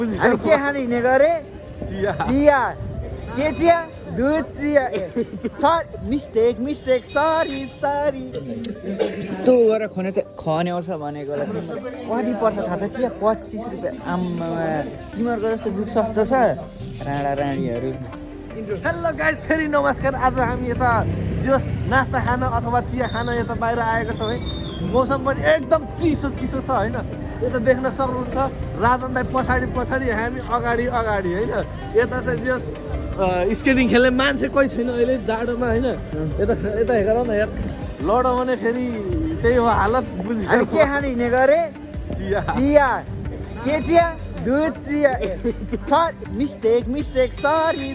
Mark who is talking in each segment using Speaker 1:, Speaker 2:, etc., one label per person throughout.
Speaker 1: हामी के खान हिँडेको अरे चिया के चिया दुध चिया मिस्टेक सरी त्यो गरेर खने आउँछ भनेको कति पर्छ थाहा छ चिया 25 रुपियाँ आम्मा तिमीहरूको जस्तो दुध सस्तो छ राणा राणीहरू।
Speaker 2: हेलो गाइस, फेरि नमस्कार। आज हामी यता जस नास्ता खान अथवा चिया खान यता बाहिर आएको छौँ है। मौसम पनि एकदम चिसो छ होइन। यता देख्न सक्नुहुन्छ राजन दाइ पछाडि हामी अगाडि होइन। यता चाहिँ जस स्केटिङ खेल्ने मान्छे कोही छैन अहिले जाडोमा होइन। यता हेर न यार, लडो भने फेरि त्यही हो हालत।
Speaker 1: हामी के खान हिँडेको अरे चिया के चिया दुध चिया मिस्टेक सरी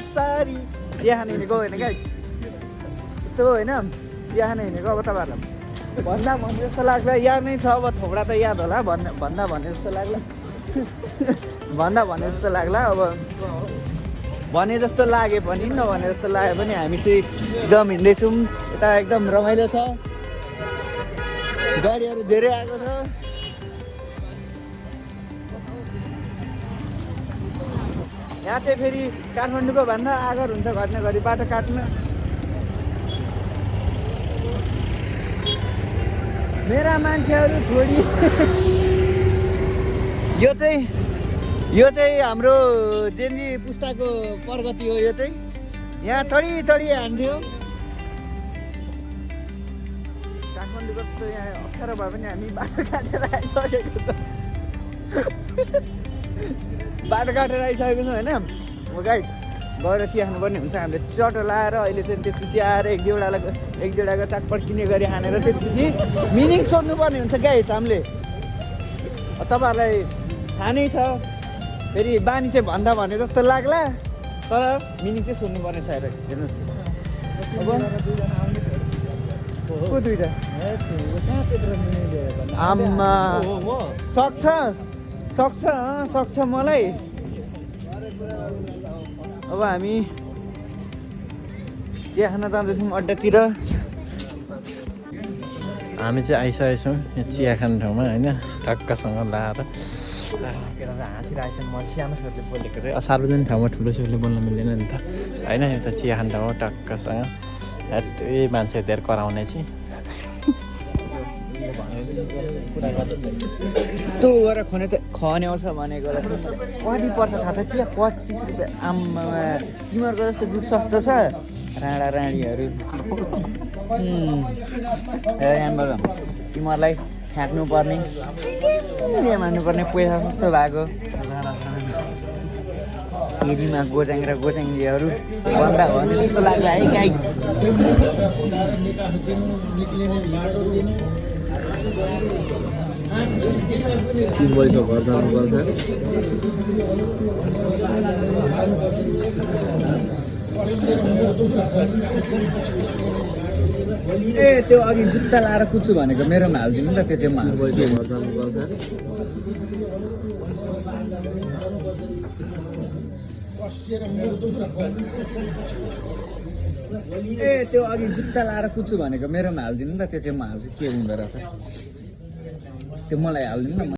Speaker 1: चिया खान हिँडेको होइन क्या त्यो होइन। चिया खान हिँडेको अब तपाईँहरूलाई भन्दा भन्ने जस्तो लाग्ला याद नै छ। अब थोडा त याद होला भन्दा भन्ने जस्तो लाग्ला अब भने जस्तो लागे पनि नभने जस्तो लाग्यो पनि हामी चाहिँ एकदम हिँड्दैछौँ। यता एकदम रमाइलो छ, गाडीहरू धेरै आएको छ। यहाँ चाहिँ फेरि काठमाडौँको भन्दा आगर हुन्छ घरि बाटो काट्न। मेरा मान्छेहरू छोडी यो चाहिँ हाम्रो जेन्जी पुस्ताको प्रगति हो। यो चाहिँ यहाँ चढी हान्थ्यो। काठमाडौँको जस्तो यहाँ अप्ठ्यारो भए पनि हामी बाटो काटेर आइसकेको छौँ होइन। म गाइस गएर चिया खानुपर्ने हुन्छ हामीले चटो लाएर अहिले चाहिँ त्यसपछि आएर एक दुईवटाको चाटपट किने गरी हानेर त्यसपछि मिनिङ सोध्नुपर्ने हुन्छ गाइस हामीले। तपाईँहरूलाई थाहा नै छ फेरि बानी चाहिँ भन्दा भने जस्तो लाग्ला तर मिनिङ चाहिँ सोध्नुपर्ने छ। हेर्नुहोस् अब को दुईवटा आम्मा सक्छ मलाई। अब हामी चिया खान जाँदैछौँ अड्डातिर।
Speaker 2: हामी चाहिँ आइसकेको छौँ यहाँ चिया खाने ठाउँमा होइन। टक्कसँग लाएर
Speaker 1: हाँसिरहेको म सानो छोरीले बोलेको रे।
Speaker 2: सार्वजनिक ठाउँमा ठुलो छोरीले बोल्न मिल्दैन नि त होइन। यता चिया खाने ठाउँमा टक्कसँग यही मान्छे धेर कराउने चाहिँ
Speaker 1: त्यो गरेर खने आउँछ भनेको कति पर्छ थाहा छ चिया 25 रुपियाँ आम्मा तिमीहरूको जस्तो दुध सस्तो छ राणा राणीहरू। यहाँबाट तिमीहरूलाई फ्याँक्नु पर्ने मान्नुपर्ने पैसा सस्तो भएको केरीमा गोजाङ र गोजाङ्गीहरू भन्दा भने जस्तो लाग्ला है गाइस।
Speaker 2: घर जानुपर्छ।
Speaker 1: ए त्यो अघि जुत्ता लाएर कुद्छु भनेको मेरोमा हालिदिनु नि त। त्यो चाहिँ म
Speaker 2: घर जानुपर्छ।
Speaker 1: ए त्यो अघि जुत्ता लाएर कुद्छु भनेको मेरोमा हालिदिनु नि त। त्यो चाहिँ म हाल्छु के हुँदो रहेछ त्यो मलाई हालिदिनु न।